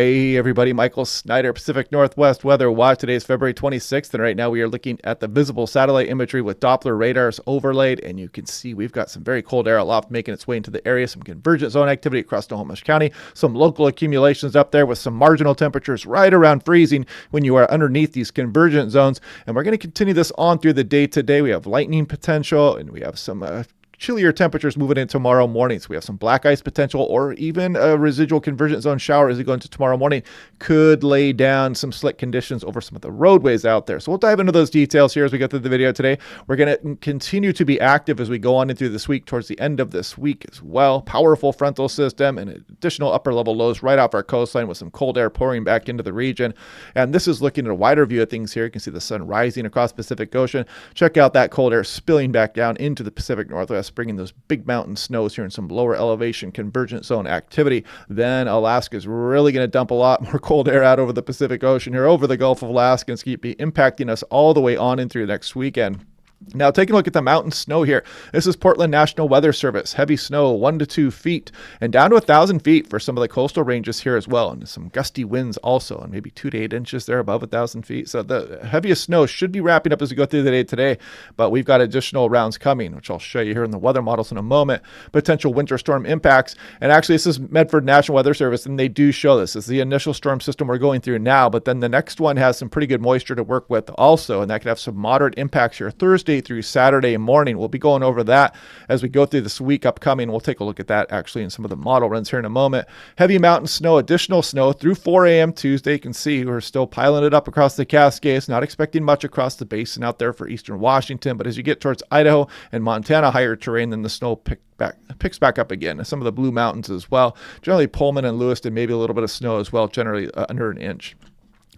Hey everybody, Michael Snyder, Pacific Northwest Weather Watch. Today is February 26th, and right now we are looking at the visible satellite imagery with Doppler radars overlaid, and you can see we've got some very cold air aloft making its way into the area, some convergent zone activity across Snohomish County, some local accumulations up there with some marginal temperatures right around freezing when you are underneath these convergent zones, and we're going to continue this on through the day today. We have lightning potential, and we have some chillier temperatures moving in tomorrow morning. So we have some black ice potential or even a residual convergent zone shower as we go into tomorrow morning. Could lay down some slick conditions over some of the roadways out there. So we'll dive into those details here as we go through the video today. We're going to continue to be active as we go on into this week towards the end of this week as well. Powerful frontal system and additional upper level lows right off our coastline with some cold air pouring back into the region. And this is looking at a wider view of things here. You can see the sun rising across the Pacific Ocean. Check out that cold air spilling back down into the Pacific Northwest, bringing those big mountain snows here and some lower elevation convergent zone activity. Then Alaska is really going to dump a lot more cold air out over the Pacific Ocean here over the Gulf of Alaska and keep impacting us all the way on into next weekend. Now, taking a look at the mountain snow here. This is Portland National Weather Service. Heavy snow, 1 to 2 feet, and down to 1,000 feet for some of the coastal ranges here as well. And some gusty winds also, and maybe 2 to 8 inches there above 1,000 feet. So the heaviest snow should be wrapping up as we go through the day today, but we've got additional rounds coming, which I'll show you here in the weather models in a moment. Potential winter storm impacts. And actually, this is Medford National Weather Service, and they do show this. This is the initial storm system we're going through now, but then the next one has some pretty good moisture to work with also, and that could have some moderate impacts here Thursday through Saturday morning. We'll be going over that as we go through this week upcoming. We'll take a look at that actually in some of the model runs here in a moment. Heavy mountain snow, additional snow through 4 a.m. Tuesday. You can see we're still piling it up across the Cascades. Not expecting much across the basin out there for eastern Washington, but as you get towards Idaho and Montana, higher terrain, then the snow picks back up again. Some of the Blue Mountains as well. Generally Pullman and Lewiston, maybe a little bit of snow as well, generally under an inch.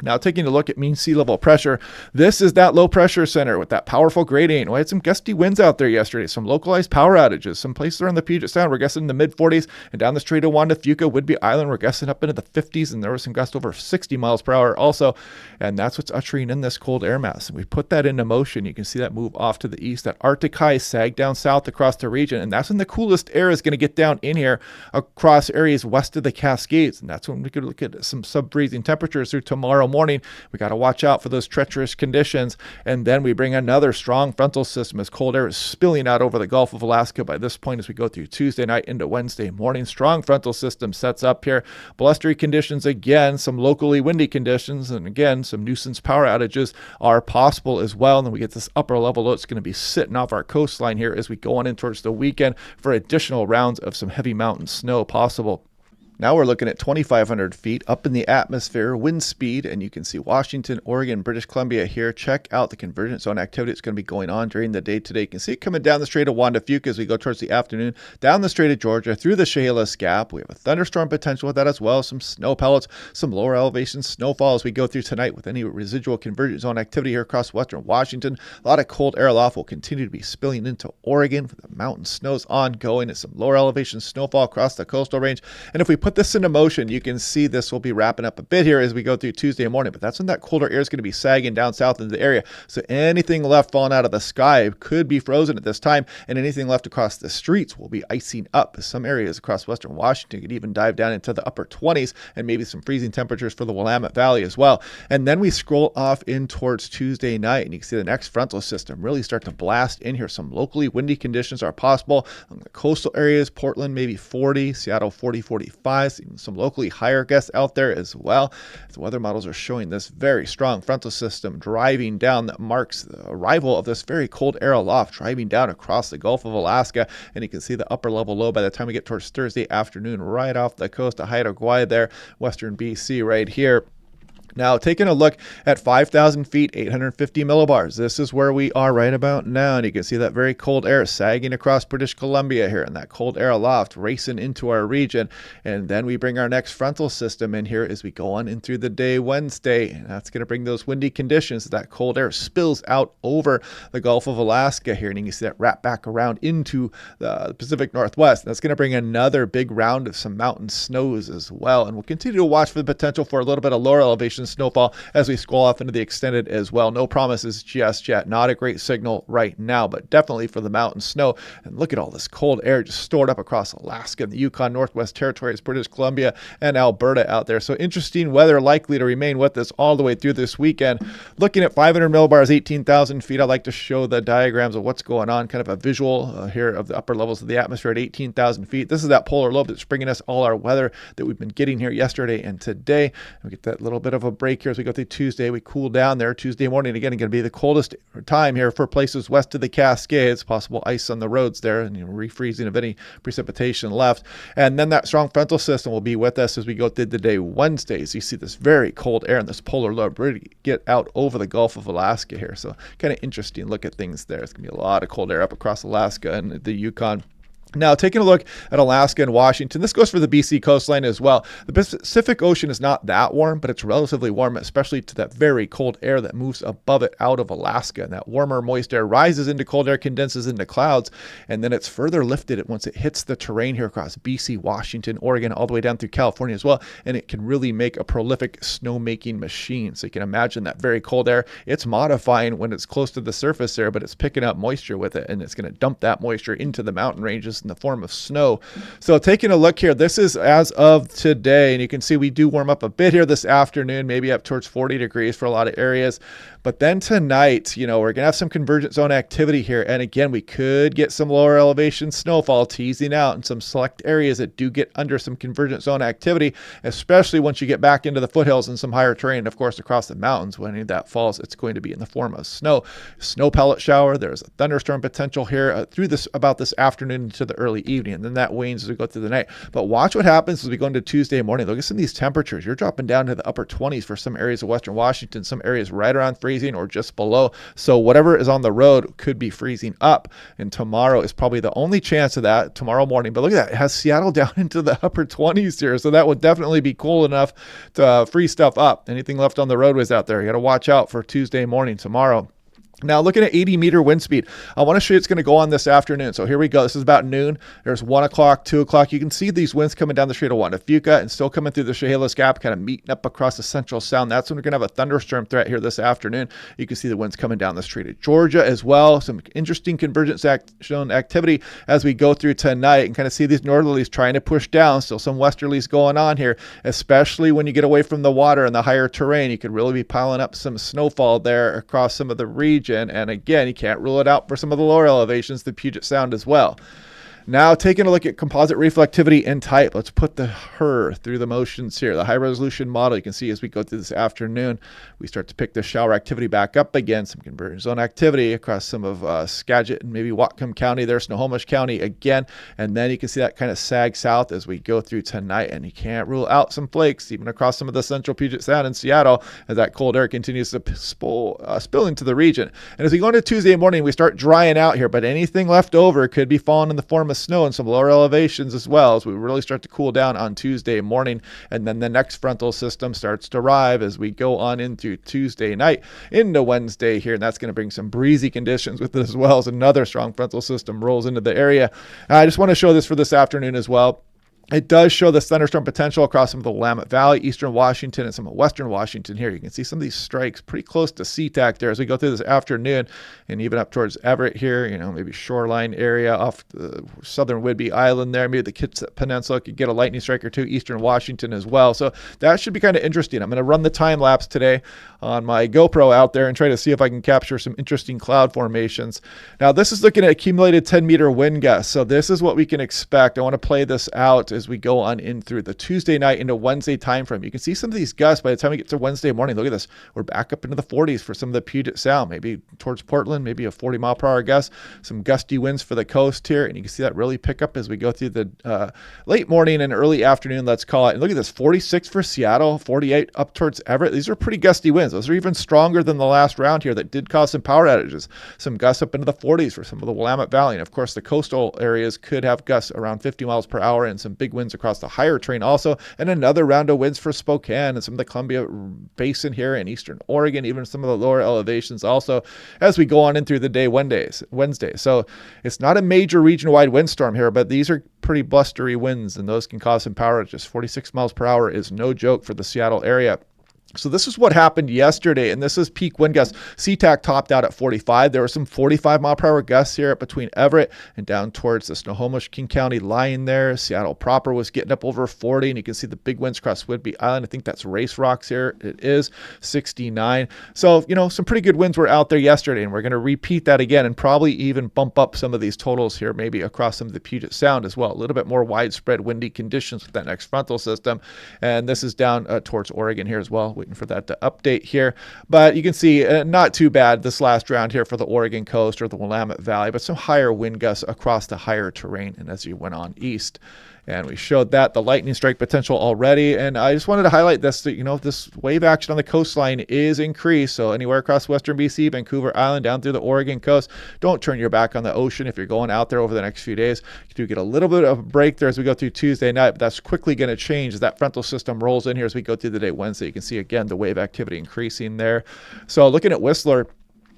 Now, taking a look at mean sea level pressure, this is that low pressure center with that powerful gradient. We had some gusty winds out there yesterday, some localized power outages. Some places around the Puget Sound, we're guessing in the mid 40s, and down the Strait of Juan de Fuca, Whidbey Island, we're guessing up into the 50s, and there was some gusts over 60 miles per hour also. And that's what's ushering in this cold air mass. And we put that into motion. You can see that move off to the east. That Arctic high sag down south across the region, and that's when the coolest air is going to get down in here across areas west of the Cascades. And that's when we could look at some sub-freezing temperatures through tomorrow morning. We got to watch out for those treacherous conditions. And then we bring another strong frontal system as cold air is spilling out over the Gulf of Alaska by this point as we go through Tuesday night into Wednesday morning. Strong frontal system sets up here. Blustery conditions again, some locally windy conditions, and again, some nuisance power outages are possible as well. And then we get this upper level low. It's going to be sitting off our coastline here as we go on in towards the weekend for additional rounds of some heavy mountain snow possible. Now we're looking at 2,500 feet up in the atmosphere, wind speed, and you can see Washington, Oregon, British Columbia here. Check out the convergent zone activity that's going to be going on during the day today. You can see it coming down the Strait of Juan de Fuca as we go towards the afternoon, down the Strait of Georgia, through the Chehalis Gap. We have a thunderstorm potential with that as well, some snow pellets, some lower elevation snowfall as we go through tonight with any residual convergent zone activity here across western Washington. A lot of cold air aloft will continue to be spilling into Oregon with the mountain snows ongoing and some lower elevation snowfall across the coastal range. And if we put this into motion, you can see this will be wrapping up a bit here as we go through Tuesday morning, but that's when that colder air is going to be sagging down south into the area. So anything left falling out of the sky could be frozen at this time, and anything left across the streets will be icing up. Some areas across western Washington could even dive down into the upper 20s and maybe some freezing temperatures for the Willamette Valley as well. And then we scroll off in towards Tuesday night, and you can see the next frontal system really start to blast in here. Some locally windy conditions are possible on the coastal areas. Portland maybe 40, Seattle 40, 45, some locally higher gusts out there as well. The weather models are showing this very strong frontal system driving down that marks the arrival of this very cold air aloft, driving down across the Gulf of Alaska. And you can see the upper level low by the time we get towards Thursday afternoon, right off the coast of Haida Gwaii there, western BC right here. Now, taking a look at 5,000 feet, 850 millibars. This is where we are right about now. And you can see that very cold air sagging across British Columbia here, and that cold air aloft racing into our region. And then we bring our next frontal system in here as we go on in through the day Wednesday. And that's going to bring those windy conditions. That cold air spills out over the Gulf of Alaska here. And you can see that wrap back around into the Pacific Northwest. And that's going to bring another big round of some mountain snows as well. And we'll continue to watch for the potential for a little bit of lower elevation elevation snowfall as we scroll off into the extended as well. No promises just yet. Not a great signal right now, but definitely for the mountain snow. And look at all this cold air just stored up across Alaska and the Yukon, Northwest Territories, British Columbia, and Alberta out there. So interesting weather likely to remain with us all the way through this weekend. Looking at 500 millibars, 18,000 feet, I like to show the diagrams of what's going on, kind of a visual here of the upper levels of the atmosphere at 18,000 feet. This is that polar lobe that's bringing us all our weather that we've been getting here yesterday and today. We get that little bit of a break here as we go through Tuesday. We cool down there. Tuesday morning, again, going to be the coldest time here for places west of the Cascades. Possible ice on the roads there and refreezing of any precipitation left. And then that strong frontal system will be with us as we go through the day Wednesdays. You see this very cold air and this polar lobe really get out over the Gulf of Alaska here. So kind of interesting look at things there. It's going to be a lot of cold air up across Alaska and the Yukon. Now, taking a look at Alaska and Washington, this goes for the BC coastline as well. The Pacific Ocean is not that warm, but it's relatively warm, especially to that very cold air that moves above it out of Alaska. And that warmer, moist air rises into cold air, condenses into clouds, and then it's further lifted once it hits the terrain here across BC, Washington, Oregon, all the way down through California as well. And it can really make a prolific snowmaking machine. So you can imagine that very cold air. It's modifying when it's close to the surface there, but it's picking up moisture with it, and it's going to dump that moisture into the mountain ranges in the form of snow. So taking a look here, this is as of today, and you can see we do warm up a bit here this afternoon, maybe up towards 40 degrees for a lot of areas. But then tonight, we're going to have some convergence zone activity here. And again, we could get some lower elevation snowfall teasing out in some select areas that do get under some convergence zone activity, especially once you get back into the foothills and some higher terrain, of course, across the mountains. When any of that falls, it's going to be in the form of snow pellet shower. There's a thunderstorm potential here through about this afternoon into the early evening, and then that wanes as we go through the night. But watch what happens as we go into Tuesday morning. Look at some of these temperatures. You're dropping down to the upper 20s for some areas of western Washington, some areas right around freezing or just below. So whatever is on the road could be freezing up, and tomorrow is probably the only chance of that tomorrow morning. But look at that, it has Seattle down into the upper 20s here, so that would definitely be cool enough to freeze stuff up. Anything left on the roadways out there, you got to watch out for Tuesday morning tomorrow. Now, looking at 80 meter wind speed, I want to show you it's going to go on this afternoon. So here we go. This is about noon. There's 1 o'clock, 2 o'clock. You can see these winds coming down the Strait of Juan de Fuca and still coming through the Chehalis Gap, kind of meeting up across the Central Sound. That's when we're going to have a thunderstorm threat here this afternoon. You can see the winds coming down the Strait of Georgia as well. Some interesting convergence zone activity as we go through tonight and kind of see these northerlies trying to push down. Still some westerlies going on here, especially when you get away from the water and the higher terrain. You could really be piling up some snowfall there across some of the region. And again, you can't rule it out for some of the lower elevations, the Puget Sound as well. Now, taking a look at composite reflectivity and type, let's put the HRRR through the motions here. The high resolution model, you can see as we go through this afternoon, we start to pick the shower activity back up again, some convergence zone activity across some of Skagit and maybe Whatcom County there, Snohomish County again. And then you can see that kind of sag south as we go through tonight. And you can't rule out some flakes, even across some of the central Puget Sound in Seattle, as that cold air continues to spill into the region. And as we go into Tuesday morning, we start drying out here, but anything left over could be falling in the form of snow and some lower elevations as well as we really start to cool down on Tuesday morning. And then the next frontal system starts to arrive as we go on into Tuesday night into Wednesday here. And that's going to bring some breezy conditions with it as well as another strong frontal system rolls into the area. I just want to show this for this afternoon as well. It does show this thunderstorm potential across some of the Willamette Valley, eastern Washington, and some of western Washington here. You can see some of these strikes pretty close to SeaTac there as we go through this afternoon, and even up towards Everett here, maybe shoreline area off the southern Whidbey Island there, maybe the Kitsap Peninsula could get a lightning strike or two, eastern Washington as well. So that should be kind of interesting. I'm going to run the time lapse today on my GoPro out there and try to see if I can capture some interesting cloud formations. Now, this is looking at accumulated 10-meter wind gusts. So this is what we can expect. I want to play this out as we go on in through the Tuesday night into Wednesday time frame. You can see some of these gusts by the time we get to Wednesday morning. Look at this. We're back up into the 40s for some of the Puget Sound, maybe towards Portland, maybe a 40-mile-per-hour gust. Some gusty winds for the coast here, and you can see that really pick up as we go through the late morning and early afternoon, let's call it. And look at this, 46 for Seattle, 48 up towards Everett. These are pretty gusty winds. Those are even stronger than the last round here that did cause some power outages. Some gusts up into the 40s for some of the Willamette Valley. And of course, the coastal areas could have gusts around 50 miles per hour and some big winds across the higher terrain also. And another round of winds for Spokane and some of the Columbia Basin here in eastern Oregon, even some of the lower elevations also as we go on in through the day Wednesday. So it's not a major region-wide windstorm here, but these are pretty blustery winds, and those can cause some power outages. 46 miles per hour is no joke for the Seattle area. So this is what happened yesterday, and this is peak wind gusts. SeaTac topped out at 45. There were some 45-mile-per-hour gusts here between Everett and down towards the Snohomish-King County line there. Seattle proper was getting up over 40, and you can see the big winds across Whidbey Island. I think that's Race Rocks here. It is 69. So, some pretty good winds were out there yesterday, and we're going to repeat that again and probably even bump up some of these totals here, maybe across some of the Puget Sound as well. A little bit more widespread windy conditions with that next frontal system, and this is down towards Oregon here as well. Waiting for that to update here, but you can see not too bad this last round here for the Oregon coast or the Willamette Valley, but some higher wind gusts across the higher terrain and as you went on east. And we showed that the lightning strike potential already. And I just wanted to highlight this, that, this wave action on the coastline is increased. So anywhere across western BC, Vancouver Island, down through the Oregon coast, don't turn your back on the ocean if you're going out there over the next few days. You do get a little bit of a break there as we go through Tuesday night, but that's quickly going to change as that frontal system rolls in here as we go through the day Wednesday. You can see, again, the wave activity increasing there. So looking at Whistler,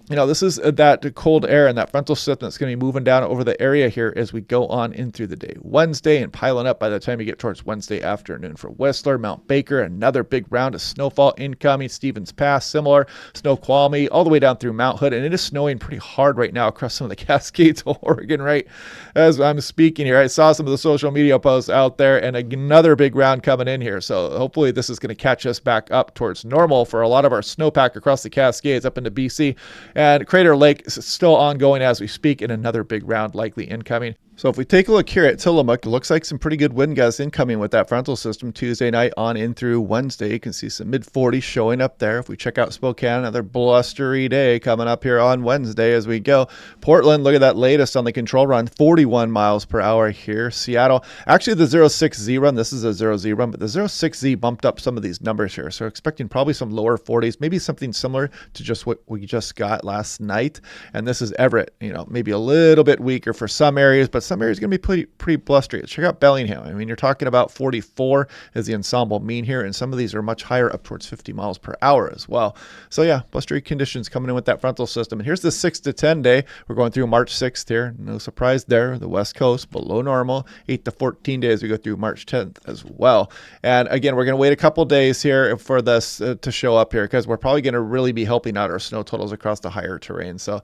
this is that cold air and that frontal system that's going to be moving down over the area here as we go on in through the day Wednesday and piling up by the time you get towards Wednesday afternoon for Whistler. Mount Baker, another big round of snowfall incoming. Stevens Pass, similar. Snoqualmie, all the way down through Mount Hood. And it is snowing pretty hard right now across some of the Cascades of Oregon, right as I'm speaking here. I saw some of the social media posts out there and another big round coming in here. So hopefully this is going to catch us back up towards normal for a lot of our snowpack across the Cascades up into BC. And Crater Lake is still ongoing as we speak, and another big round likely incoming. So if we take a look here at Tillamook, it looks like some pretty good wind gusts incoming with that frontal system Tuesday night on in through Wednesday. You can see some mid-40s showing up there. If we check out Spokane, another blustery day coming up here on Wednesday as we go. Portland, look at that latest on the control run, 41 miles per hour here. Seattle, actually the 06Z run, this is a 0Z run, but the 06Z bumped up some of these numbers here. So expecting probably some lower 40s, maybe something similar to just what we just got last night. And this is Everett, maybe a little bit weaker for some areas, but some areas going to be pretty blustery. Let's check out Bellingham. I mean, you're talking about 44 as the ensemble mean here, and some of these are much higher, up towards 50 miles per hour as well. So yeah, blustery conditions coming in with that frontal system. And here's the 6 to 10 day. We're going through March 6th here. No surprise there. The West Coast below normal. 8 to 14 days we go through March 10th as well. And again, we're going to wait a couple days here for this to show up here, because we're probably going to really be helping out our snow totals across the higher terrain. So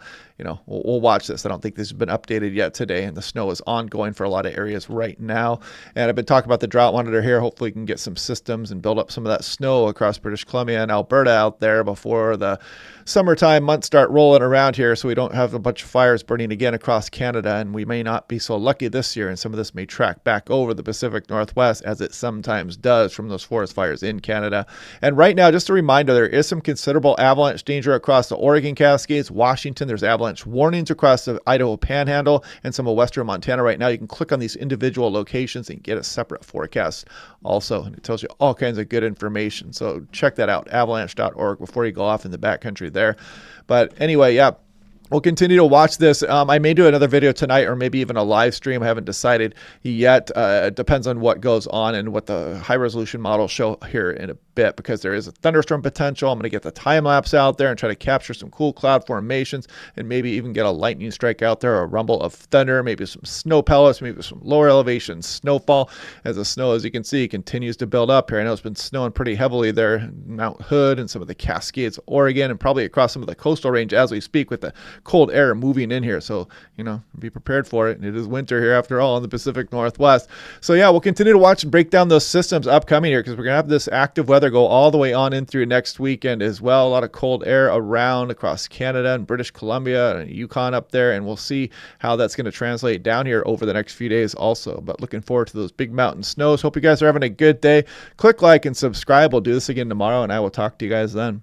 we'll watch this. I don't think this has been updated yet today, and the snow is ongoing for a lot of areas right now. And I've been talking about the drought monitor here. Hopefully we can get some systems and build up some of that snow across British Columbia and Alberta out there before the summertime months start rolling around here, so we don't have a bunch of fires burning again across Canada. And we may not be so lucky this year, and some of this may track back over the Pacific Northwest, as it sometimes does from those forest fires in Canada. And right now, just a reminder, there is some considerable avalanche danger across the Oregon Cascades, Washington. There's avalanche warnings across the Idaho Panhandle and some of western Montana right now. You can click on these individual locations and get a separate forecast also, and it tells you all kinds of good information. So check that out, avalanche.org, before you go off in the backcountry there. But anyway, yeah, we'll continue to watch this. I may do another video tonight, or maybe even a live stream. I haven't decided yet. It depends on what goes on and what the high resolution models show here in a bit, because there is a thunderstorm potential. I'm going to get the time lapse out there and try to capture some cool cloud formations, and maybe even get a lightning strike out there, a rumble of thunder, maybe some snow pellets, maybe some lower elevation snowfall, as the snow, as you can see, continues to build up here. I know it's been snowing pretty heavily there in Mount Hood and some of the Cascades, Oregon, and probably across some of the coastal range as we speak, with the cold air moving in here. So, be prepared for it. It is winter here after all in the Pacific Northwest. So yeah, we'll continue to watch and break down those systems upcoming here, because we're going to have this active weather go all the way on in through next weekend as well. A lot of cold air around across Canada and British Columbia and Yukon up there, and we'll see how that's going to translate down here over the next few days also. But looking forward to those big mountain snows. Hope you guys are having a good day. Click like and subscribe. We'll do this again tomorrow, and I will talk to you guys then.